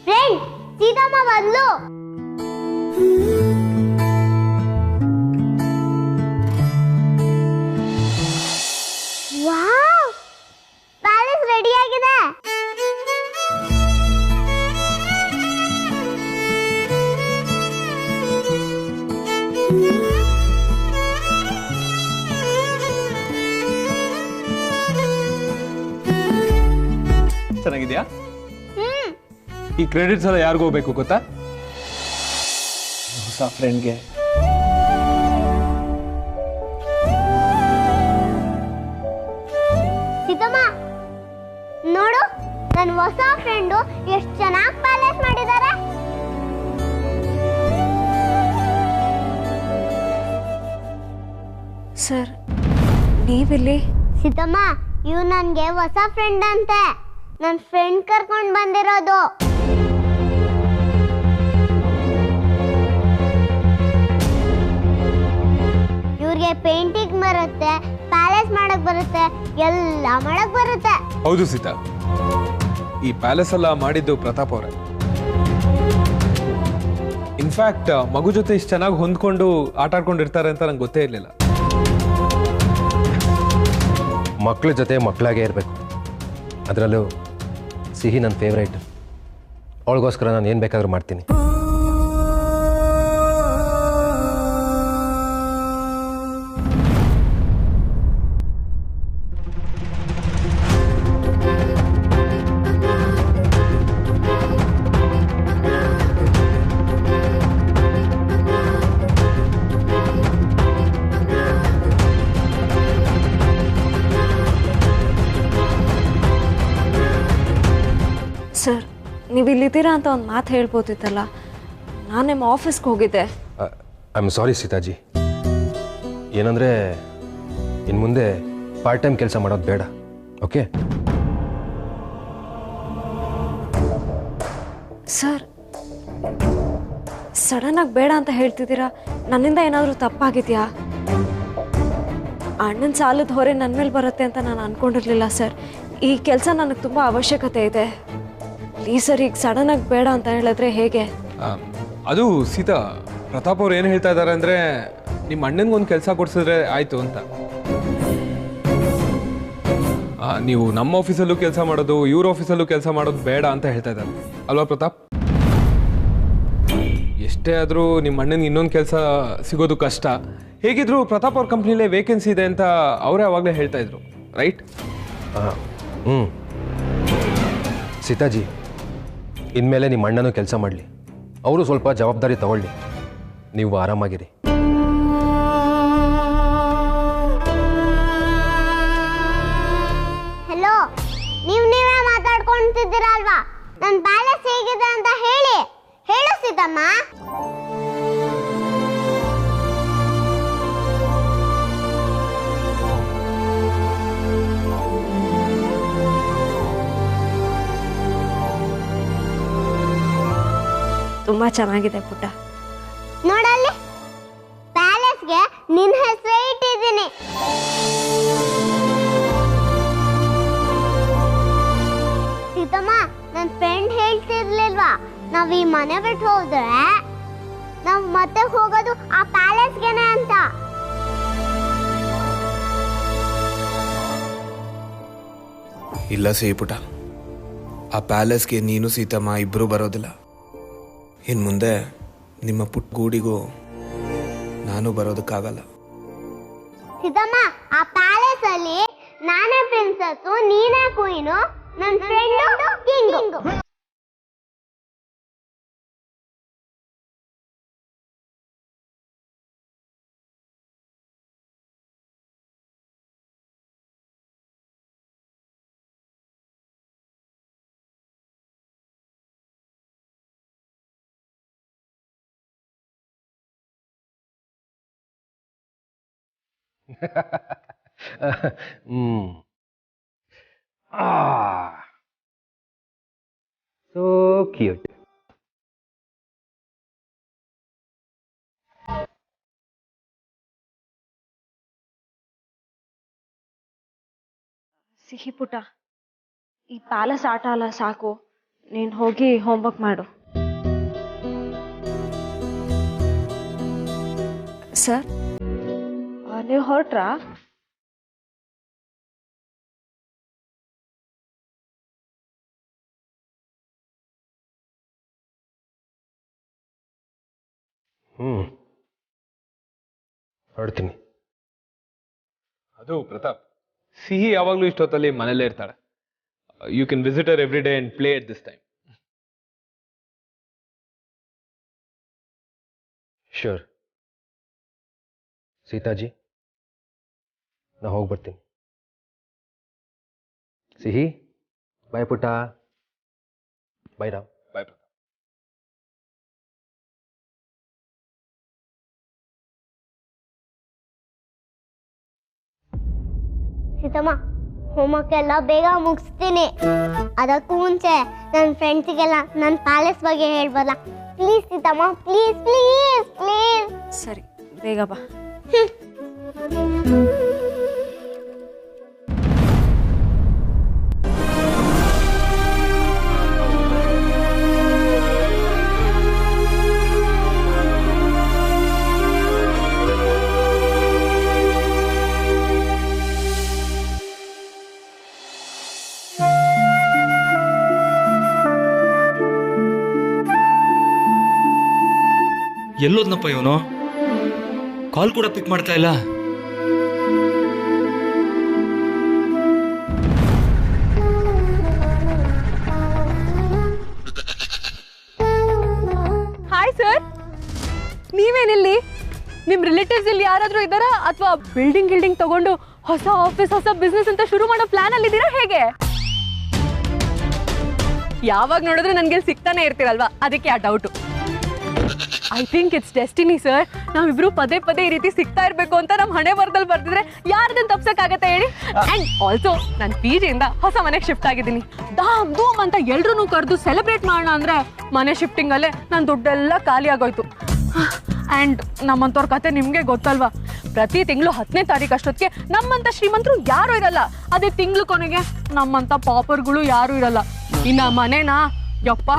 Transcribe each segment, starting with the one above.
Friend, Seethamma ಬಂದ್ಲು. Wow, palace ready ಆಗಿದೆ. ಚೆನ್ನಾಗಿದ್ಯಾ? ಈ ಕ್ರೆಡಿಟ್ಸ್ ಎಲ್ಲ ಯಾರಿಗೂ ಹೋಗ್ಬೇಕು ಗೊತ್ತಾ? ಹೊಸ ಫ್ರೆಂಡ್ಗೆ. ಸೀತಮ್ಮ ನೋಡು, ನನ್ನ ಹೊಸ ಫ್ರೆಂಡು ಎಷ್ಟು ಚೆನ್ನಾಗಿ ಪ್ಯಾಲೇಸ್ ಮಾಡಿದ್ದಾರೆ. ಸರ್, ನೀವಿಲ್ಲಿ? ಸೀತಮ್ಮ, ಇವ್ ನನ್ಗೆ ಹೊಸ ಫ್ರೆಂಡ್ ಅಂತೆ. ನನ್ನ ಫ್ರೆಂಡ್ ಕರ್ಕೊಂಡು ಬಂದಿರೋದು. ಇವ್ರಿಗೆ ಪೇಂಟಿಂಗ್ ಬರುತ್ತೆ, ಪ್ಯಾಲೇಸ್ ಮಾಡಕ್ ಬರುತ್ತೆ, ಎಲ್ಲ ಮಾಡಕ್ ಬರುತ್ತೆ. ಹೌದು ಸೀತಾ, ಈ ಪ್ಯಾಲೇಸ್ ಎಲ್ಲ ಮಾಡಿದ್ದು ಪ್ರತಾಪ್ ಅವರೇ. ಇನ್ಫ್ಯಾಕ್ಟ್ ಮಗು ಜೊತೆ ಇಷ್ಟು ಚೆನ್ನಾಗಿ ಹೊಂದ್ಕೊಂಡು ಆಟ ಆಡ್ಕೊಂಡಿರ್ತಾರೆ ಅಂತ ನಂಗೆ ಗೊತ್ತೇ ಇರಲಿಲ್ಲ. ಮಕ್ಕಳ ಜೊತೆ ಮಕ್ಕಳಾಗೇ ಇರಬೇಕು. ಅದರಲ್ಲೂ ಸಿಹಿ ನನ್ನ ಫೇವ್ರೇಟ್. ಅವಳಿಗೋಸ್ಕರ ನಾನು ಏನು ಬೇಕಾದ್ರೂ ಮಾಡ್ತೀನಿ. ಸರ್, ನೀವು ಇಲ್ಲಿದ್ದೀರಾ ಅಂತ ಒಂದು ಮಾತು ಹೇಳ್ಬೋದಿತ್ತಲ್ಲ. ನಾನು ನಿಮ್ಮ ಆಫೀಸ್ಗೆ ಹೋಗಿದ್ದೆ. I am sorry Sitaji. ಏನಂದರೆ ಇನ್ನು ಮುಂದೆ ಪಾರ್ಟ್ ಟೈಮ್ ಕೆಲಸ ಮಾಡೋದು ಬೇಡ, ಓಕೆ? ಸರ್, ಸಡನ್ನಾಗಿ ಬೇಡ ಅಂತ ಹೇಳ್ತಿದ್ದೀರಾ. ನನ್ನಿಂದ ಏನಾದರೂ ತಪ್ಪಾಗಿದೆಯಾ? ಅಣ್ಣನ ಸಾಲದ ಹೊರೆ ನನ್ನ ಮೇಲೆ ಬರುತ್ತೆ ಅಂತ ನಾನು ಅಂದ್ಕೊಂಡಿರಲಿಲ್ಲ ಸರ್. ಈ ಕೆಲಸ ನನಗೆ ತುಂಬ ಅವಶ್ಯಕತೆ ಇದೆ. ಪ್ಲೀಸ್ ಸರ್, ಈಗ ಸಡನ್ನಾಗಿ ಬೇಡ ಅಂತ ಹೇಳಿದ್ರೆ ಹೇಗೆ? ಅದು ಸೀತಾ, ಪ್ರತಾಪ್ ಅವ್ರು ಏನು ಹೇಳ್ತಾ ಇದ್ದಾರೆ ಅಂದರೆ, ನಿಮ್ಮ ಅಣ್ಣನಿಗೊಂದು ಕೆಲಸ ಕೊಡಿಸಿದ್ರೆ ಆಯಿತು ಅಂತ. ನೀವು ನಮ್ಮ ಆಫೀಸಲ್ಲೂ ಕೆಲಸ ಮಾಡೋದು, ಇವ್ರ ಆಫೀಸಲ್ಲೂ ಕೆಲಸ ಮಾಡೋದು ಬೇಡ ಅಂತ ಹೇಳ್ತಾ ಇದ್ದಾರೆ ಅಲ್ವಾ ಪ್ರತಾಪ್? ಎಷ್ಟೇ ಆದರೂ ನಿಮ್ಮ ಅಣ್ಣನಿಗೆ ಇನ್ನೊಂದು ಕೆಲಸ ಸಿಗೋದು ಕಷ್ಟ. ಹೇಗಿದ್ರು ಪ್ರತಾಪ್ ಅವ್ರ ಕಂಪ್ನಿಲೇ ವೇಕೆನ್ಸಿ ಇದೆ ಅಂತ ಅವರೇ ಅವಾಗಲೇ ಹೇಳ್ತಾ ಇದ್ರು, ರೈಟ್? ಹ್ಞೂ ಸೀತಾಜಿ, ಇನ್ಮೇಲೆ ನಿಮ್ಮ ಅಣ್ಣನೂ ಕೆಲಸ ಮಾಡಲಿ, ಅವರು ಸ್ವಲ್ಪ ಜವಾಬ್ದಾರಿ ತಗೊಳ್ಳಿ. ನೀವು ಆರಾಮಾಗಿರಿ. ಹಲೋ, ನೀವೇ ಮಾತಾಡ್ಕೊಂತಿದ್ದೀರಲ್ವಾ? ನನ್ನ ಪ್ಯಾಲೇಸ್ ಹೇಗಿದೆ ಅಂತ ಹೇಳಿ. ಹೇಳು ಸೀತಮ್ಮ. ತುಂಬ ಚೆನ್ನಾಗಿದೆ ಪುಟ್ಟ. ನೋಡಲ್ಲಿ, ಪ್ಯಾಲೇಸ್ಗೆ ನಿನ್ನ ಹೆಸರೇ ಇಟ್ಟಿದ್ದೀನಿ. ಸೀತಮ್ಮ, ನನ್ನ ಫ್ರೆಂಡ್ ಹೇಳ್ತಿರ್ಲಿಲ್ವಾ, ನಾವ್ ಈ ಮನೆ ಬಿಟ್ಟು ಹೋದ್ರೆ ನಾವ್ ಮತ್ತೆ ಹೋಗೋದು ಆ ಪ್ಯಾಲೇಸ್ಗೆನೆ ಅಂತ. ಇಲ್ಲ ಸಿಹಿ ಪುಟ, ಆ ಪ್ಯಾಲೇಸ್ಗೆ ನೀನು ಸೀತಮ್ಮ ಇಬ್ಬರು ಬರೋದಿಲ್ಲ. ಇನ್ನು ಮುಂದೆ ನಿಮ್ಮ ಪುಟ್ಟ ಗೂಡಿಗೂ ನಾನು ಬರೋದಕ್ಕಾಗಲ್ಲ. ಸೀತಮ್ಮ, ಆ ಪ್ಯಾಲೇಸ್ ಅಲ್ಲಿ ನಾನೇ ಪ್ರಿನ್ಸಸ್, ನೀನೇ ಕ್ವೀನು, ನನ್ನ ಫ್ರೆಂಡು ಕಿಂಗ್. So cute. ಸಿಹಿ ಪುಟ, ಈ ಪ್ಯಾಲೇಸ್ ಆಟ ಅಲ್ಲ ಸಾಕು, ನೀನು ಹೋಗಿ ಹೋಮ್ವರ್ಕ್ ಮಾಡು. ಸರ್, ನೀವು ಹೊರಟ್ರಾ? ಹೊರಡ್ತೀನಿ. ಅದು ಪ್ರತಾಪ್, ಸಿಹಿ ಯಾವಾಗಲೂ ಇಷ್ಟೊತ್ತಲ್ಲಿ ಮನೇಲೇ ಇರ್ತಾಳೆ. You can visit her every day and play at this time. Sure. Sitaji, ನಾ ಹೋಗಿ ಬರ್ತೀನಿ. ಸಿಹಿ, ಬಾಯ್ ಪುಟ್ಟ. Bye Ram. Bye Pratap. Sitamma, homework ಎಲ್ಲ ಬೇಗ ಮುಗಿಸ್ತೀನಿ. ಅದಕ್ಕೂ ಮುಂಚೆ ನನ್ನ ಫ್ರೆಂಡ್ಸಿಗೆಲ್ಲ ನನ್ನ ಪ್ಯಾಲೇಸ್ ಬಗ್ಗೆ ಹೇಳ್ಬಲ್ಲ. Please Sitamma, please please please. ಸರಿ, ಬೇಗ ಬಾ. ಎಲ್ಲೋದ್ನಪ್ಪ ಇವನು? ಕಾಲ್ ಕೂಡ ಪಿಕ್ ಮಾಡ್ತಾ ಇಲ್ಲ. ಹಾಯ್ ಸರ್, ನೀವೇನಿಲ್ಲಿ? ನಿಮ್ಮ ರಿಲೇಟಿವ್ಸ್ ಇಲ್ಲಿ ಯಾರಾದರೂ ಇದ್ದಾರಾ ಅಥವಾ ಬಿಲ್ಡಿಂಗ್ ತಗೊಂಡು ಹೊಸ ಆಫೀಸ್, ಹೊಸ ಬಿಸ್ನೆಸ್ ಅಂತ ಶುರು ಮಾಡೋ ಪ್ಲಾನ್ ಅಲ್ಲಿ ಇದ್ದೀರಾ ಹೇಗೆ? ಯಾವಾಗ ನೋಡಿದ್ರು ನನಗೆ ಸಿಗ್ತಾನೆ ಇರ್ತೀರಲ್ವಾ, ಅದಕ್ಕೆ ಆ doubt. I think it's destiny sir. ನಾವಿಬ್ರು ಪದೇ ಪದೇ ಈ ರೀತಿ ಸಿಗ್ತಾ ಇರಬೇಕು ಅಂತ ನಮ್ಮ ಹಣೆ ಬರದಲ್ಲಿ ಬರ್ತಿದ್ರೆ ಯಾರ್ದನ್ನು ತಪ್ಸಕ್ಕಾಗತ್ತೆ ಹೇಳಿ? ಅಂಡ್ ಆಲ್ಸೋ ನಾನು PGಯಿಂದ ಹೊಸ ಮನೆಗೆ ಶಿಫ್ಟ್ ಆಗಿದ್ದೀನಿ. ಧಾಮ್ ಧೂಮ್ ಅಂತ ಎಲ್ರೂ ಕರೆದು ಸೆಲೆಬ್ರೇಟ್ ಮಾಡೋಣ ಅಂದ್ರೆ ಮನೆ ಶಿಫ್ಟಿಂಗ್ ಅಲ್ಲೇ ನನ್ನ ದುಡ್ಡೆಲ್ಲ ಖಾಲಿ ಆಗೋಯ್ತು. ಆ್ಯಂಡ್ ನಮ್ಮಂಥವ್ರ ಕತೆ ನಿಮಗೆ ಗೊತ್ತಲ್ವಾ, ಪ್ರತಿ ತಿಂಗಳು 10ನೇ ತಾರೀಕು ಅಷ್ಟೊತ್ತಿಗೆ ನಮ್ಮಂಥ ಶ್ರೀಮಂತರು ಯಾರೂ ಇರಲ್ಲ. ಅದೇ ತಿಂಗಳು ಕೊನೆಗೆ ನಮ್ಮಂಥ ಪಾಪರ್ಗಳು ಯಾರೂ ಇರಲ್ಲ. ಇನ್ನು ಮನೆನಾ ಯಪ್ಪ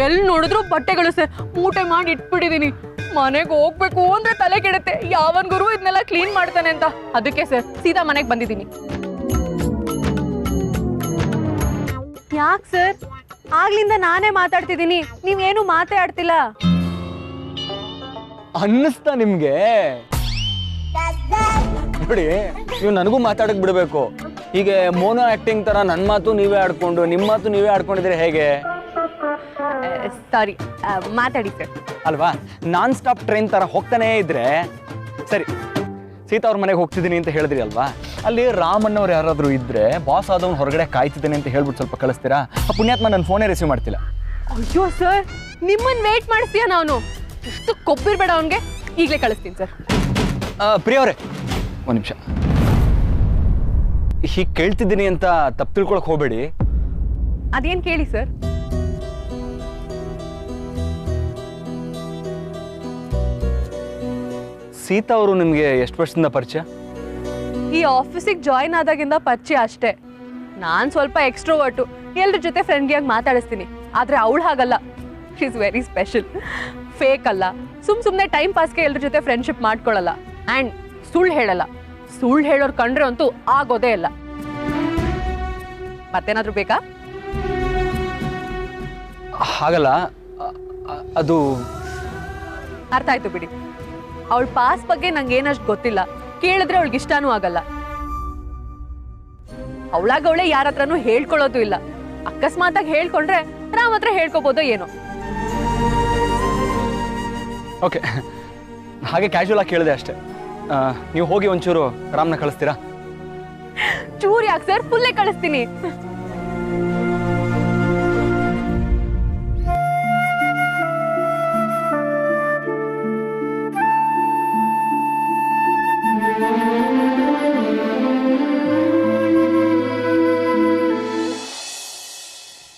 ಎಲ್ಲಿ ನೋಡಿದ್ರು ಬಟ್ಟೆಗಳು ಸರ್, ಮೂಟೆ ಮಾಡಿ ಇಟ್ಬಿಟ್ಟಿದ್ದೀನಿ. ಮನೆಗೆ ಹೋಗ್ಬೇಕು ಅಂದ್ರೆ ತಲೆ ಕೆಡುತ್ತೆ, ಯಾವನ್ ಗುರು ಇದನ್ನೆಲ್ಲ ಕ್ಲೀನ್ ಮಾಡ್ತಾನೆ ಅಂತ. ಅದಕ್ಕೆ ಸರ್ ಸೀದಾ ಮನೆಗೆ ಬಂದಿದ್ದೀನಿ. ಯಾಕೆ ಸರ್, ಆಗ್ಲಿಂದ ನಾನೇ ಮಾತಾಡ್ತಿದ್ದೀನಿ, ನೀವೇನು ಮಾತೇ ಆಡ್ತಿಲ್ಲ. ಅನ್ನಿಸ್ತಾ ನಿಮ್ಗೆ? ನೋಡಿ, ನೀವು ನನಗೂ ಮಾತಾಡಕ್ ಬಿಡಬೇಕು. ಹೀಗೆ ಮೋನೋ ಆಕ್ಟಿಂಗ್ ತರ ನನ್ನ ಮಾತು ನೀವೇ ಆಡ್ಕೊಂಡು ನಿಮ್ಮ ಮಾತು ನೀವೇ ಆಡ್ಕೊಂಡಿದ್ರೆ ಹೇಗೆ? ಸಾರಿ, ಮಾತಾಡಿ ಸರ್. ಅಲ್ವಾ, ನಾನ್ ಸ್ಟಾಪ್ ಟ್ರೈನ್ ತರ ಹೋಗ್ತಾನೇ ಇದ್ರೆ ಸರಿ. ಸೀತಾ ಅವ್ರ ಮನೆಗೆ ಹೋಗ್ತಿದ್ದೀನಿ ಅಂತ ಹೇಳಿದ್ರಿ ಅಲ್ವಾ, ಅಲ್ಲಿ ರಾಮಣ್ಣವ್ರು ಯಾರಾದ್ರೂ ಇದ್ರೆ ಬಾಸ್ ಆದವ್ನು ಹೊರಗಡೆ ಕಾಯ್ತಿದ್ದೇನೆ ಅಂತ ಹೇಳ್ಬಿಟ್ಟು ಸ್ವಲ್ಪ ಕಳಿಸ್ತೀರಾ? ಆ ಪುಣ್ಯಾತ್ಮ ನನ್ನ ಫೋನೇ ರಿಸೀವ್ ಮಾಡ್ತಿಲ್ಲ. ಅಯ್ಯೋ ಸರ್, ನಿಮ್ಮನ್ನ ವೇಟ್ ಮಾಡಿಸ್ತೀಯ ನಾನು? ಇಷ್ಟು ಕೊಬ್ಬಿರ್ಬೇಡ ಅವನಿಗೆ, ಈಗಲೇ ಕಳಿಸ್ತೀನಿ ಸರ್. ಪ್ರಿಯವ್ರೆ, ಒಂದು ನಿಮಿಷ. ಹೀಗೆ ಕೇಳ್ತಿದ್ದೀನಿ ಅಂತ ತಪ್ಪು ತಿಳ್ಕೊಳಕ್ ಹೋಗ್ಬೇಡಿ. ಅದೇನು ಕೇಳಿ ಸರ್? ಸೀತಾ ಅವರು ನಿಮಗೆ ಎಷ್ಟು ವರ್ಷದಿಂದ ಪರಿಚಯ? ಈ ಆಫೀಸಿಗೆ ಜಾಯಿನ್ ಆದಾಗಿಂದ ಪರಿಚಯ ಅಷ್ಟೇ. ನಾನು ಸ್ವಲ್ಪ ಎಕ್ಸ್ಟ್ರೋವರ್ಟು, ಎಲ್ಲರ ಜೊತೆ ಫ್ರೆಂಡ್ಲಿಯಾಗಿ ಮಾತಾಡಿಸ್ತೀನಿ. ಆದರೆ ಅವಳು ಹಾಗಲ್ಲ, she is very special. Fake ಅಲ್ಲ, ಸುಮ್ಮನೆ ಟೈಮ್ ಪಾಸ್ಗೆ ಎಲ್ಲರ ಜೊತೆ ಫ್ರೆಂಡ್ಶಿಪ್ ಮಾಡ್ಕೊಳ್ಳಲ್ಲ. ಆ್ಯಂಡ್ ಸುಳ್ಳು ಹೇಳಲ್ಲ. ಸುಳ್ಳು ಹೇಳೋರು ಕಂಡ್ರೆ ಅಂತೂ ಆಗೋದೇ ಇಲ್ಲ. ಮತ್ತೇನಾದ್ರೂ ಬೇಕಾ? ಹಾಗಲ್ಲ, ಅದು ಅರ್ಥ ಆಯ್ತು ಬಿಡಿ. ಅವಳ ಪಾಸ್ ಬಗ್ಗೆ ನಂಗೆ ಏನಷ್ಟು ಗೊತ್ತಿಲ್ಲ, ಕೇಳಿದ್ರೆ ಅವಳಿಗೆ ಇಷ್ಟನೂ ಆಗಲ್ಲ. ಅವಳಾಗವಳೆ ಯಾರ ಹತ್ರನೂ ಹೇಳ್ಕೊಳ್ಳೋದು ಇಲ್ಲ. ಅಕಸ್ಮಾತಾಗಿ ಹೇಳ್ಕೊಂಡ್ರೆ ರಾಮ್ ಹತ್ರ ಹೇಳ್ಕೊಬೋದೋ ಏನೋ. ಓಕೆ, ಹಾಗೆ ಕ್ಯಾಶುವಲ್ ಆಗಿ ಕೇಳಿದೆ ಅಷ್ಟೇ. ನೀವು ಹೋಗಿ ಒಂಚೂರು ರಾಮ್ನ ಕಳಿಸ್ತೀರಾ? ಚೂರ್ ಯಾಕೆ ಸರ್, ಫುಲ್ಲೇ ಕಳಿಸ್ತೀನಿ.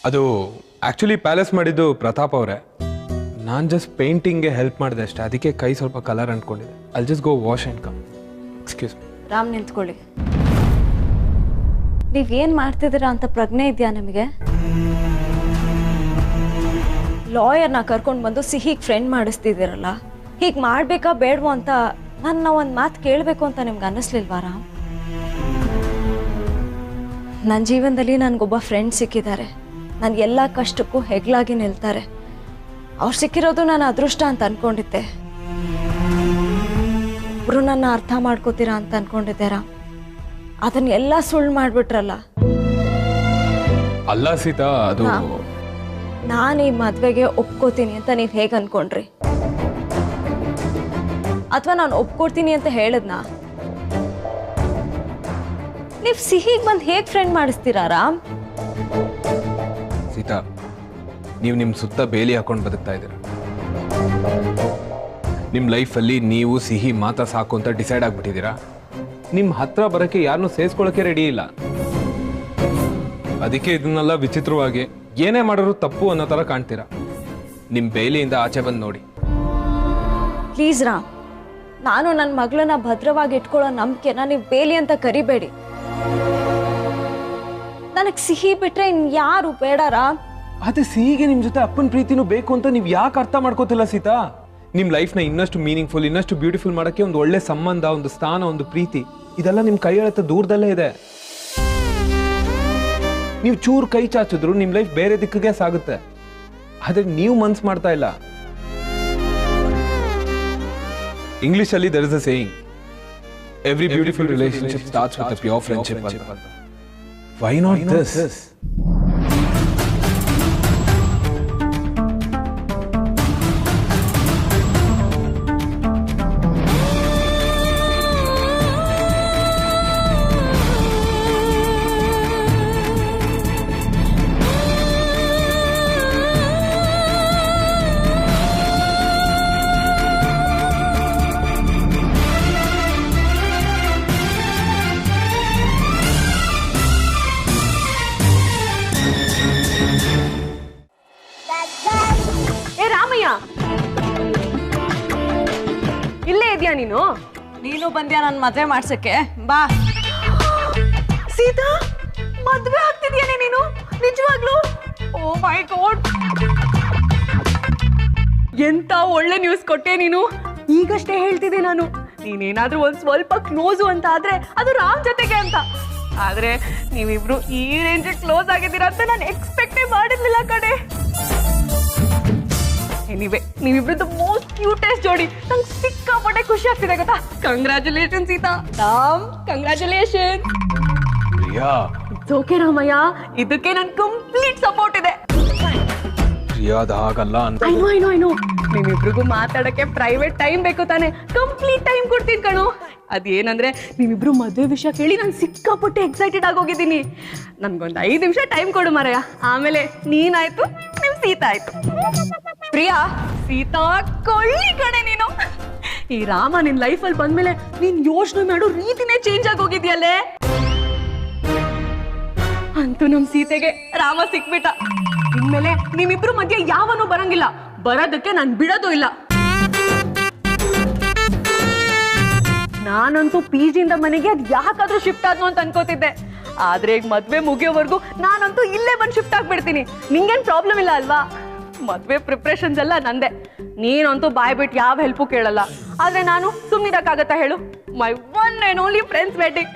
ಅದು ಆ್ಯಕ್ಚುಲಿ ಪ್ಯಾಲೇಸ್ ಮಾಡಿದ್ದು ಪ್ರತಾಪ್ ಅವರೇ. ನಾನು ಜಸ್ಟ್ ಪೇಂಟಿಂಗ್ಗೆ ಹೆಲ್ಪ್ ಮಾಡಿದೆ ಅಷ್ಟೇ, ಅದಕ್ಕೆ ಕೈ ಸ್ವಲ್ಪ ಕಲರ್ ಅಂಟ್ಕೊಂಡಿದೆ. I'll just go wash and come. Excuse me. Ram ನಿಂತ್ಕೊಳ್ಳಿ. ನೀವೇನು ಮಾಡ್ತಿದ್ದೀರಾ ಅಂತ ಪ್ರಜ್ಞೆ ಇದೆಯಾ ನಿಮಗೆ? ಲಾಯರ್ನ ಕರ್ಕೊಂಡು ಬಂದು ಸಿಹಿಗೆ ಫ್ರೆಂಡ್ ಮಾಡಿಸ್ತಿದ್ದೀರಲ್ಲ, ಹೀಗೆ ಮಾಡಬೇಕಾ ಬೇಡವೋ ಅಂತ ನನ್ನ ಒಂದು ಮಾತು ಕೇಳಬೇಕು ಅಂತ ನಿಮ್ಗೆ ಅನ್ನಿಸ್ಲಿಲ್ವಾ ರಾಮ್? ನನ್ನ ಜೀವನದಲ್ಲಿ ನನಗೊಬ್ಬ ಫ್ರೆಂಡ್ ಸಿಕ್ಕಿದ್ದಾರೆ. ನಾನು ಎಲ್ಲ ಕಷ್ಟಕ್ಕೂ ಹೆಗ್ಲಾಗಿ ನಿಲ್ತಾರೆ. ಅವ್ರು ಸಿಕ್ಕಿರೋದು ನಾನು ಅದೃಷ್ಟ ಅಂತ ಅಂದ್ಕೊಂಡಿದ್ದೆ. ಒಬ್ಬರು ನನ್ನ ಅರ್ಥ ಮಾಡ್ಕೋತೀರಾ ಅಂತ ಅಂದ್ಕೊಂಡಿದ್ದೆ ರಾಮ್. ಅದನ್ನೆಲ್ಲ ಸುಳ್ಳು ಮಾಡಿಬಿಟ್ರಲ್ಲ. ಅಲ್ಲ ಸೀತಾ, ಅದು ನಾನು ಈ ಮದುವೆಗೆ ಒಪ್ಕೋತೀನಿ ಅಂತ ನೀವು ಹೇಗೆ ಅಂದ್ಕೊಂಡ್ರಿ? ಅಥವಾ ನಾನು ಒಪ್ಕೊಡ್ತೀನಿ ಅಂತ ಹೇಳಿದ್ನಾ? ನೀವು ಸಿಹಿಗೆ ಬಂದು ಹೇಗೆ ಫ್ರೆಂಡ್ ಮಾಡಿಸ್ತೀರಾ ರಾಮ್? ಸೀತಾ, ನೀವು ನಿಮ್ಮ ಸುತ್ತ ಬೇಲಿ ಹಾಕೊಂಡು ಬದುಕ್ತಾ ಇದ್ದೀರಾ. ನಿಮ್ಮ ಲೈಫಲ್ಲಿ ನೀವು ಸಿಹಿ ಮಾತಾ ಸಾಕು ಅಂತ ಡಿಸೈಡ್ ಆಗ್ಬಿಟ್ಟಿದ್ದೀರಾ. ನಿಮ್ಮ ಹತ್ರ ಬರೋಕ್ಕೆ ಯಾರನ್ನೂ ಸೇರಿಸ್ಕೊಳ್ಳೋಕೆ ರೆಡಿ ಇಲ್ಲ. ಅದಕ್ಕೆ ಇದನ್ನೆಲ್ಲ ವಿಚಿತ್ರವಾಗಿ ಏನೇ ಮಾಡೋರು ತಪ್ಪು ಅನ್ನೋ ಥರ ಕಾಣ್ತೀರಾ. ನಿಮ್ಮ ಬೇಲಿಯಿಂದ ಆಚೆ ಬಂದು ನೋಡಿ. ಪ್ಲೀಸ್ ರಾಮ್, ನಾನು ನನ್ನ ಮಗಳನ್ನ ಭದ್ರವಾಗಿ ಇಟ್ಕೊಳ್ಳೋ ನಂಬಿಕೆನ ನೀವು ಬೇಲಿ ಅಂತ ಕರಿಬೇಡಿ. ನನಗೆ ಸಿಹಿ ಬಿಟ್ರೆ ಇನ್ಯಾರು ಬೇಡ ರಾಮ್. ಅದೇ ಸಿಹಿಗೆ ನಿಮ್ಮ ಜೊತೆ ಅಪ್ಪನ ಪ್ರೀತಿನೂ ಬೇಕು ಅಂತ ನೀವು ಯಾಕೆ ಅರ್ಥ ಮಾಡ್ಕೋತಿಲ್ಲ ಸೀತಾ? ನಿಮ್ಮ ಲೈಫ್ನ ಇನ್ನಷ್ಟು ಮೀನಿಂಗ್ಫುಲ್, ಇನ್ನಷ್ಟು ಬ್ಯೂಟಿಫುಲ್ ಮಾಡೋಕ್ಕೆ ಒಂದು ಒಳ್ಳೆ ಸಂಬಂಧ, ಒಂದು ಸ್ಥಾನ, ಒಂದು ಪ್ರೀತಿ, ಇದೆಲ್ಲ ನಿಮ್ಮ ಕೈ ಎಳೆತ ದೂರದಲ್ಲೇ ಇದೆ. ನೀವು ಚೂರು ಕೈ ಚಾಚಿದ್ರು ನಿಮ್ಮ ಲೈಫ್ ಬೇರೆ ದಿಕ್ಕಿಗೆ ಸಾಗುತ್ತೆ. ಆದ್ರೆ ನೀವು ಮನ್ಸು ಮಾಡ್ತಾ ಇಲ್ಲ. ಇಂಗ್ಲಿಷಲ್ಲಿ there is a saying, every beautiful relationship starts with a pure friendship. Why not this? ಇಲ್ಲೇ ಇದೆಯಾ ನೀನು? ನೀನು ಬಂದ್ಯಾ ನನ್ನ ಮದುವೆ ಮಾಡ್ಸಕ್ಕೆ? ಬಾ. ಸೀತಾ, ಮದುವೆ ಆಗ್ತಿದ್ಯಾನೆ ನೀನು? ನಿಜವಾಗ್ಲೂ? ಓ ಮೈ ಗಾಡ್, ಎಂತ ಒಳ್ಳೆ ನ್ಯೂಸ್ ಕೊಟ್ಟೆ ನೀನು. ಈಗಷ್ಟೇ ಹೇಳ್ತಿದ್ದೆ ನಾನು, ನೀನೇನಾದ್ರೂ ಒಂದ್ ಸ್ವಲ್ಪ ಕ್ಲೋಸು ಅಂತ ಆದ್ರೆ ಅದು ರಾಮ್ ಜೊತೆಗೆ ಅಂತ. ಆದ್ರೆ ನೀವಿಬ್ರು ಈ ರೇಂಜ್ ಕ್ಲೋಸ್ ಆಗಿದ್ದೀರಾ ಅಂತ ನಾನು ಎಕ್ಸ್ಪೆಕ್ಟೇ ಮಾಡಿರ್ಲಿಲ್ಲ ಕಡೆ. ಎನಿವೆ, ನೀವಿಬ್ರದ್ದು ಮೋಸ್ಟ್ ಕ್ಯೂಟೆಸ್ಟ್ ಜೋಡಿ. ನಂಗೆ ಸಿಕ್ಕಾಪಟ್ಟೆ ಖುಷಿ ಆಗ್ತಿದೆ ಗೊತ್ತಾ. Congratulation Sita. Ram, congratulation. Priya, it's okay Ramaiah, ಇದಕ್ಕೆ ನನ್ ಕಂಪ್ಲೀಟ್ ಸಪೋರ್ಟ್ ಇದೆ. ಪ್ರಿಯಾದ ಹಾಗಲ್ಲ ಅಂತ. ಐ ನೋ ನಿಮ್ಮಿಬ್ರಿಗೂ ಮಾತಾಡಕ್ಕೆ ಪ್ರೈವೇಟ್ ಟೈಮ್ ಬೇಕು ತಾನೆ. ಕಂಪ್ಲೀಟ್ ಟೈಮ್ ಕೊಡ್ತೀನಿ ಕಣು. ಅದೇನಂದ್ರೆ ನೀವಿಬ್ರು ಮದುವೆ ವಿಷಯ ಕೇಳಿ ನಾನು ಸಿಕ್ಕಾಪಟ್ಟೆ ಎಕ್ಸೈಟೆಡ್ ಆಗೋಗಿದ್ದೀನಿ. ನನ್ಗೊಂದು 5 ನಿಮಿಷ ಟೈಮ್ ಕೊಡು ಮಾರಾಯ. ಆಮೇಲೆ ನೀನಾಯ್ತು, ನಿಮ್ ಸೀತಾ ಆಯ್ತು. ಪ್ರಿಯಾ, ಸೀತಾ ಕೊಳ್ಳಿ ಕಣೆ ನೀನು. ಈ ರಾಮ ನಿನ್ ಲೈಫಲ್ಲಿ ಬಂದ್ಮೇಲೆ ನೀನ್ ಯೋಚನೆ ಮಾಡೋ ರೀತಿನೇ ಚೇಂಜ್ ಆಗೋಗಿದ್ಯಲ್ಲೇ. ಅಂತೂ ನಮ್ ಸೀತೆಗೆ ರಾಮ ಸಿಕ್ಬಿಟ್ಟ. ಇನ್ಮೇಲೆ ನಿಮ್ಮಿಬ್ರು ಮಧ್ಯೆ ಯಾವನೂ ಬರಂಗಿಲ್ಲ. ಬರೋದಕ್ಕೆ ನಾನ್ ಬಿಡೋದು ಇಲ್ಲ. ನಾನಂತೂ PG ಇಂದ ಮನೆಗೆ ಅದ್ ಯಾಕಾದ್ರೂ ಶಿಫ್ಟ್ ಆದ್ನು ಅಂತ ಅನ್ಕೋತಿದ್ದೆ. ಆದ್ರೆ ಈಗ ಮದ್ವೆ ಮುಗಿಯೋವರೆಗೂ ನಾನಂತೂ ಇಲ್ಲೇ ಬಂದು ಶಿಫ್ಟ್ ಆಗ್ಬಿಡ್ತೀನಿ. ನಿಂಗೇನ್ ಪ್ರಾಬ್ಲಮ್ ಇಲ್ಲ ಅಲ್ವಾ? ಮದ್ವೆ ಪ್ರಿಪ್ರೇಷನ್ಸ್ ಎಲ್ಲ ನಂದೆ. ನೀನಂತೂ ಬಾಯ್ ಬಿಟ್ಟು ಯಾವ ಹೆಲ್ಪು ಕೇಳಲ್ಲ. ಆದ್ರೆ ನಾನು ಸುಮ್ಮನಿರಕ್ಕಾಗತ್ತಾ ಹೇಳು? My one and only friends wedding,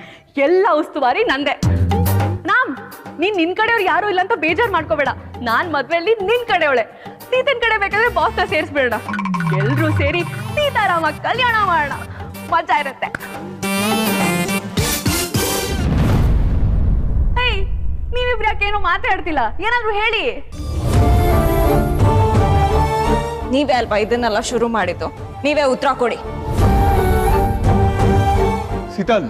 ಎಲ್ಲ ಉಸ್ತುವಾರಿ ನಂದೆ. ನೀನ್ ನಿನ್ ಕಡೆಯವ್ರು ಯಾರು ಇಲ್ಲ ಅಂತ ಬೇಜಾರ್ ಮಾಡ್ಕೋಬೇಡ. ನಾನ್ ಮದ್ವೆಯಲ್ಲಿ ನಿನ್ ಕಡೆಯವಳೆ. ಸೀತನ್ ಕಡೆ ಬೇಕಾದ್ರೆ ಬಾಸ್ನ ಸೇರಿಸ್ಬೇಡ. ಎಲ್ರೂ ಸೇರಿ ಸೀತಾರಾಮ ಕಲ್ಯಾಣ ಮಾಡೋಣ. ಮಜಾ ಇರುತ್ತೆ. ಹೇ, ನೀವಿಬ್ರು ಯಾಕೇನು ಮಾತಾಡ್ತಿಲ್ಲ? ಏನಾದ್ರು ಹೇಳಿ. ನೀವೇ ಅಲ್ವಾ ಇದನ್ನೆಲ್ಲ ಶುರು ಮಾಡಿದ್ದು? ನೀವೇ ಉತ್ತರ ಕೊಡಿ. ಸೀತಲ್,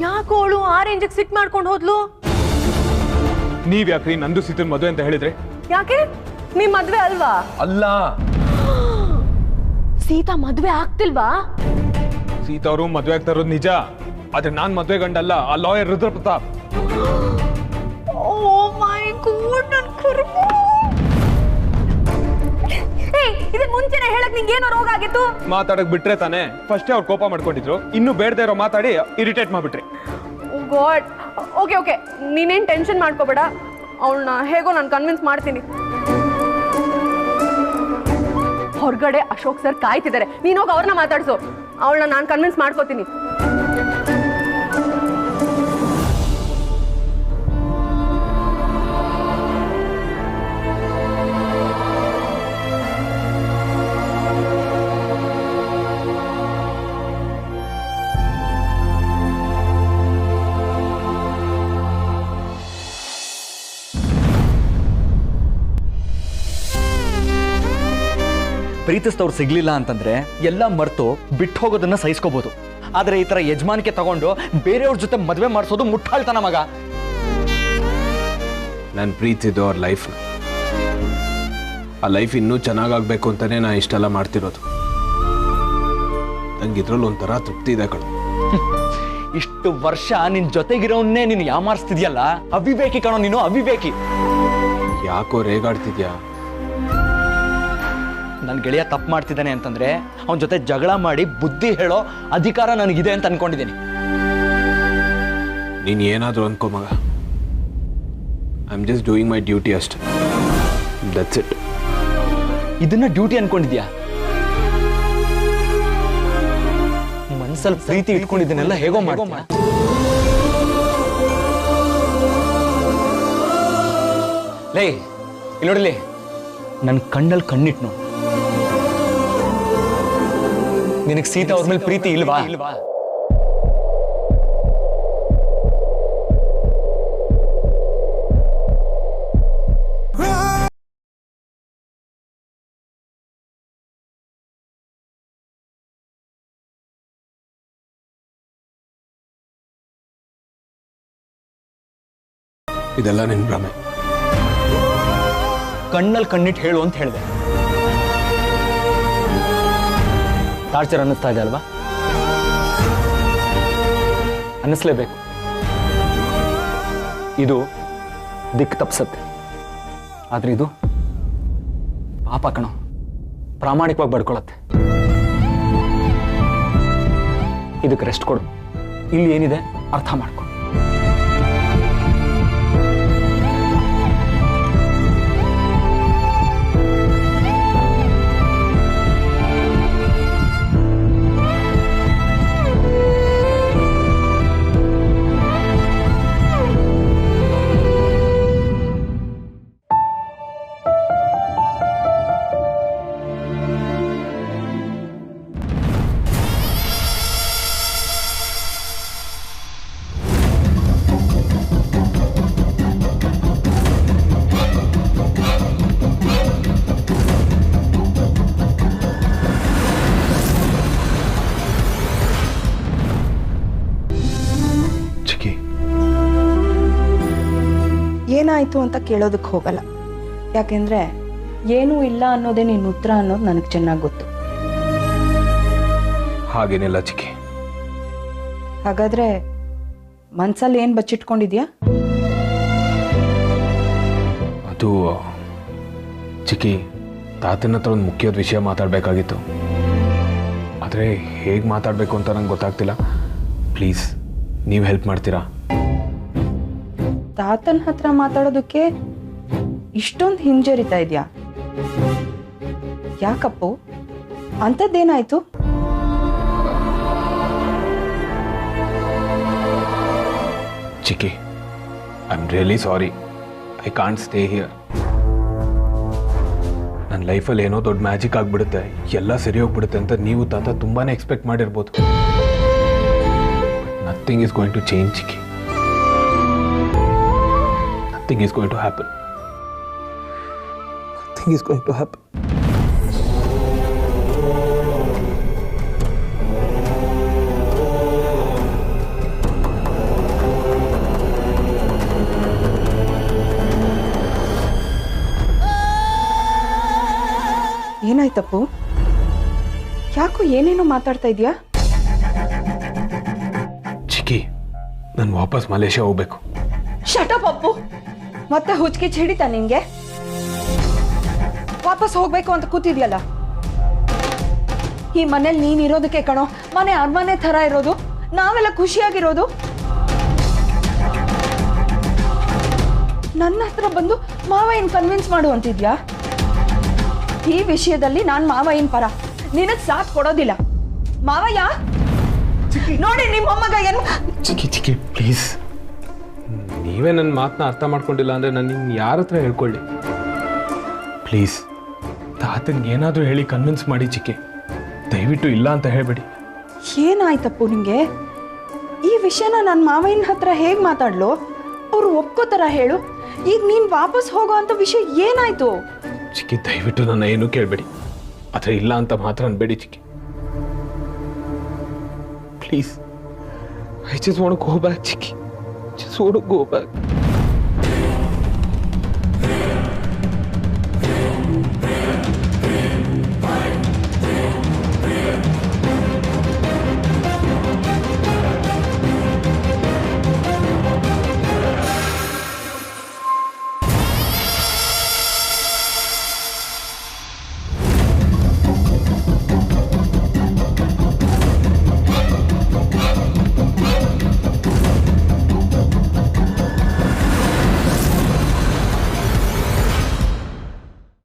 ಯಾಕೋ ಅವಳು ಆ ರೇಂಜಿಗೆ ಸಿಟ್ ಮಾಡ್ಕೊಂಡು ಹೋದ್ಲು? ನೀವ್ ಯಾಕ್ರಿ ನಂದು ಸೀತನ್ ಮದುವೆ ಅಂತ ಹೇಳಿದ್ರೆ? ಯಾಕೆ? ನಿಮ್ ಮದ್ವೆ ಅಲ್ವಾ? ಅಲ್ಲ, ಸೀತಾ ಮದ್ವೆ ಆಗ್ತಿಲ್ವಾ? ಸೀತಾ ಅವರು ಮದುವೆ ಆಗ್ತಾ ಇರೋದು ನಿಜ. ಆದ್ರೆ ನಾನ್ ಮದುವೆ ಗಂಡಲ್ಲ, ಆ ಲಾಯರ್ ರುದ್ರ ಪ್ರತಾಪ್. ಓ ಮೈ ಗಾಡ್, ನನ್ ಕರ್ಮ. ಇದಕ್ಕೆ ಮುಂಚೆನೆ ಹೇಳಕ್ ನಿಂಗೆ ಏನೋ ರೋಗ ಆಗಿತ್ತು? ಮಾತಾಡಕ್ ಬಿಟ್ರೆ ತಾನೇ ಫಸ್ಟೇ ಅವ್ರು ಕೋಪ ಮಾಡ್ಕೊಂಡಿದ್ರು, ಇನ್ನು ಬೇಡದೇ ಇರೋ ಮಾತಾಡಿ ಇರಿಟೇಟ್ ಮಾಡ್ಬಿಟ್ರಿ. ಗಾಡ್. ಓಕೆ ಓಕೆ, ನೀನೇನ್ ಟೆನ್ಷನ್ ಮಾಡ್ಕೋಬೇಡ, ಅವಳನ್ನ ಹೇಗೋ ನಾನು ಕನ್ವಿನ್ಸ್ ಮಾಡ್ತೀನಿ. ಹೊರಗಡೆ ಅಶೋಕ್ ಸರ್ ಕಾಯ್ತಿದ್ದಾರೆ, ನೀನು ಹೋಗಿ ಅವ್ರನ್ನ ಮಾತಾಡ್ಸು, ಅವಳನ್ನ ನಾನು ಕನ್ವಿನ್ಸ್ ಮಾಡ್ಕೋತೀನಿ. ಪ್ರೀತಿಸ್ತವ್ರು ಸಿಗ್ಲಿಲ್ಲ ಅಂತಂದ್ರೆ ಎಲ್ಲ ಮರ್ತು ಬಿಟ್ಟು ಹೋಗೋದನ್ನ ಸಹಿಸ್ಕೋಬಹುದು. ಆದ್ರೆ ಈ ತರ ಯಜಮಾನಿಕೆ ತಗೊಂಡು ಬೇರೆಯವ್ರ ಜೊತೆ ಮದುವೆ ಮಾಡಿಸೋದು ಮುಟ್ಟಾಳ್ತನ ಮಗ. ನಾನು ಪ್ರೀತಿದ್ದು ಅವ್ರ ಲೈಫ್, ಆ ಲೈಫ್ ಇನ್ನೂ ಚೆನ್ನಾಗಾಗಬೇಕು ಅಂತಾನೆ ನಾನು ಇಷ್ಟೆಲ್ಲ ಮಾಡ್ತಿರೋದು. ನಂಗೆ ಇದ್ರಲ್ಲಿ ಒಂಥರ ತೃಪ್ತಿ ಇದೆ ಕಣೋ. ಇಷ್ಟು ವರ್ಷ ನಿನ್ ಜೊತೆಗಿರೋನ್ನೇ ನೀನು ಯಾಮಾರಿಸ್ತಿದ್ಯಲ್ಲ, ಅವಿವೇಕಿ ಕಣೋ ನೀನು, ಅವಿವೇಕಿ. ಯಾಕೋ ರೇಗಾಡ್ತಿದ್ಯಾ? ನನ್ನ ಗೆಳೆಯ ತಪ್ಪು ಮಾಡ್ತಿದ್ದಾನೆ ಅಂತಂದ್ರೆ ಅವನ ಜೊತೆ ಜಗಳ ಮಾಡಿ ಬುದ್ಧಿ ಹೇಳೋ ಅಧಿಕಾರ ನನಗಿದೆ ಅಂತ ಅನ್ಕೊಂಡಿದ್ದೀನಿ. ನೀನು ಏನಾದರೂ ಅನ್ಕೋ ಮಗ, I am just doing my duty ಅಷ್ಟೇ, ದಟ್ಸ್ ಇಟ್. ಇದನ್ನ ಡ್ಯೂಟಿ ಅನ್ಕೊಂಡಿದ್ಯಾ? ಮನ್ಸಲ್ಲಿ ಪ್ರೀತಿ ಇಟ್ಕೊಂಡಿದ್ದನ್ನೆಲ್ಲ ಹೇಗೋ ಮಾಡೋ. ಲೇ ಇಲ್ಲಿ ನೋಡಿಲಿ, ನನ್ನ ಕಣ್ಣಲ್ಲಿ ಕಣ್ಣಿಟ್ನು. ನಿನಗೆ ಸೀತಾ ಅವ್ರ ಮೇಲೆ ಪ್ರೀತಿ ಇಲ್ವಾ? ಇದೆಲ್ಲ ನಿನ್ನ ಭ್ರಮೆ. ಕಣ್ಣಲ್ಲಿ ಕಣ್ಣಿಟ್ಟು ಹೇಳು ಅಂತ ಹೇಳಿದೆ. ಟಾರ್ಚರ್ ಅನ್ನಿಸ್ತಾ ಇದೆ ಅಲ್ವಾ? ಅನ್ನಿಸ್ಲೇಬೇಕು. ಇದು ದಿಕ್ಕು ತಪ್ಪಿಸತ್ತೆ, ಆದ್ರೆ ಇದು ಪಾಪ ಕಣೋ, ಪ್ರಾಮಾಣಿಕವಾಗಿ ಬಡ್ಕೊಳತ್ತೆ. ಇದಕ್ಕೆ ರೆಸ್ಟ್ ಕೊಡು. ಇಲ್ಲಿ ಏನಿದೆ ಅರ್ಥ ಮಾಡ್ಕೊ. ಏನಾಯ್ತು ಅಂತ ಕೇಳೋದಕ್ಕೆ ಹೋಗಲ್ಲ, ಯಾಕೆಂದ್ರೆ ಏನೂ ಇಲ್ಲ ಅನ್ನೋದೇ ನಿನ್ನ ಉತ್ತರ ಅನ್ನೋದು ನನಗೆ ಚೆನ್ನಾಗಿ ಗೊತ್ತು. ಹಾಗೇನಿಲ್ಲ ಚಿಕ್ಕಿ. ಹಾಗಾದ್ರೆ ಮನ್ಸಲ್ಲಿ ಏನು ಬಚ್ಚಿಟ್ಕೊಂಡಿದ್ಯಾ? ಅದು ಚಿಕ್ಕಿ, ತಾತನ ಹತ್ರ ಒಂದು ಮುಖ್ಯವಾದ ವಿಷಯ ಮಾತಾಡಬೇಕಾಗಿತ್ತು, ಆದರೆ ಹೇಗೆ ಮಾತಾಡಬೇಕು ಅಂತ ನಂಗೆ ಗೊತ್ತಾಗ್ತಿಲ್ಲ. ಪ್ಲೀಸ್ ನೀವು ಹೆಲ್ಪ್ ಮಾಡ್ತೀರಾ? ತಾತನ ಹತ್ರ ಮಾತಾಡೋದಕ್ಕೆ ಇಷ್ಟೊಂದು ಹಿಂಜರಿತಾ ಇದೆಯಾ? ಯಾಕಪ್ಪು, ಅಂಥದ್ದೇನಾಯ್ತು? ಚಿಕ್ಕಿ, I am really sorry. I can't stay here. ನನ್ನ ಲೈಫಲ್ಲಿ ಏನೋ ದೊಡ್ಡ ಮ್ಯಾಜಿಕ್ ಆಗಿಬಿಡುತ್ತೆ, ಎಲ್ಲ ಸರಿ ಹೋಗ್ಬಿಡುತ್ತೆ ಅಂತ ನೀವು ತಾತ ತುಂಬಾ ಎಕ್ಸ್ಪೆಕ್ಟ್ ಮಾಡಿರ್ಬೋದು. Nothing is going to change ಚಿಕ್ಕಿ. Nothing is going to happen. Nothing is going to happen. ಏನಾಯ್ತಪ್ಪು? ಯಾಕೋ ಏನೇನೋ ಮಾತಾಡ್ತಾ ಇದೀಯಾ? ಚಿಕ್ಕಿ, ನಾನು ವಾಪಸ್ ಮಲೇಷ್ಯಾ ಹೋಗ್ಬೇಕು. ಶಟ್ ಅಪ್ ಅಪ್ಪು, ಮತ್ತೆ ಹುಚ್ಚಿಗೆ ಹಿಡಿತಾ ನಿಂಗೆ? ವಾಪಸ್ ಹೋಗ್ಬೇಕು ಅಂತ ಕೂತಿದ್ಯಲ್ಲ. ಈ ಮನೇಲಿ ನೀನ್ ಇರೋದಕ್ಕೆ ಕಣೋ ಮನೆ ಅರಮನೆ ಥರ ಇರೋದು, ನಾವೆಲ್ಲ ಖುಷಿಯಾಗಿರೋದು. ನನ್ನ ಹತ್ರ ಬಂದು ಮಾವಯ್ಯನ್ ಕನ್ವಿನ್ಸ್ ಮಾಡು ಅಂತಿದ್ಯಾ? ಈ ವಿಷಯದಲ್ಲಿ ನಾನು ಮಾವಯ್ಯನ್ ಪರ, ನಿನಗ್ ಸಾಥ್ ಕೊಡೋದಿಲ್ಲ. ಮಾವಯ್ಯ ನೋಡಿ ನಿಮ್ಮ ಮೊಮ್ಮಗ ಏನು. ಚಿಕ್ಕಿ ಪ್ಲೀಸ್, ನೀವೇ ನನ್ನ ಮಾತನ್ನ ಅರ್ಥ ಮಾಡ್ಕೊಂಡಿಲ್ಲ ಅಂದ್ರೆ ನಾನು ನಿಮ್ಗೆ ಯಾರ ಹತ್ರ ಹೇಳ್ಕೊಳ್ಳಿ? ಪ್ಲೀಸ್ ತಾತನ್ಗೆ ಏನಾದರೂ ಹೇಳಿ ಕನ್ವಿನ್ಸ್ ಮಾಡಿ ಚಿಕ್ಕಿ, ದಯವಿಟ್ಟು ಇಲ್ಲ ಅಂತ ಹೇಳ್ಬೇಡಿ. ಏನಾಯ್ತಪ್ಪು ನಿಂಗೆ? ಈ ವಿಷಯನ ನನ್ನ ಮಾವಯ್ಯನ ಹತ್ರ ಹೇಗೆ ಮಾತಾಡ್ಲು? ಅವ್ರು ಒಪ್ಕೋತಾರ ಹೇಳು. ಈಗ ನೀನ್ ವಾಪಸ್ ಹೋಗೋ ಅಂತ ವಿಷಯ ಏನಾಯ್ತು? ಚಿಕ್ಕಿ ದಯವಿಟ್ಟು ನನ್ನ ಏನೂ ಕೇಳಬೇಡಿ, ಆದರೆ ಇಲ್ಲ ಅಂತ ಮಾತ್ರ ಅನ್ಬೇಡಿ ಚಿಕ್ಕಿ. Please, I just want to go back ಚಿಕ್ಕಿ, just want to go back.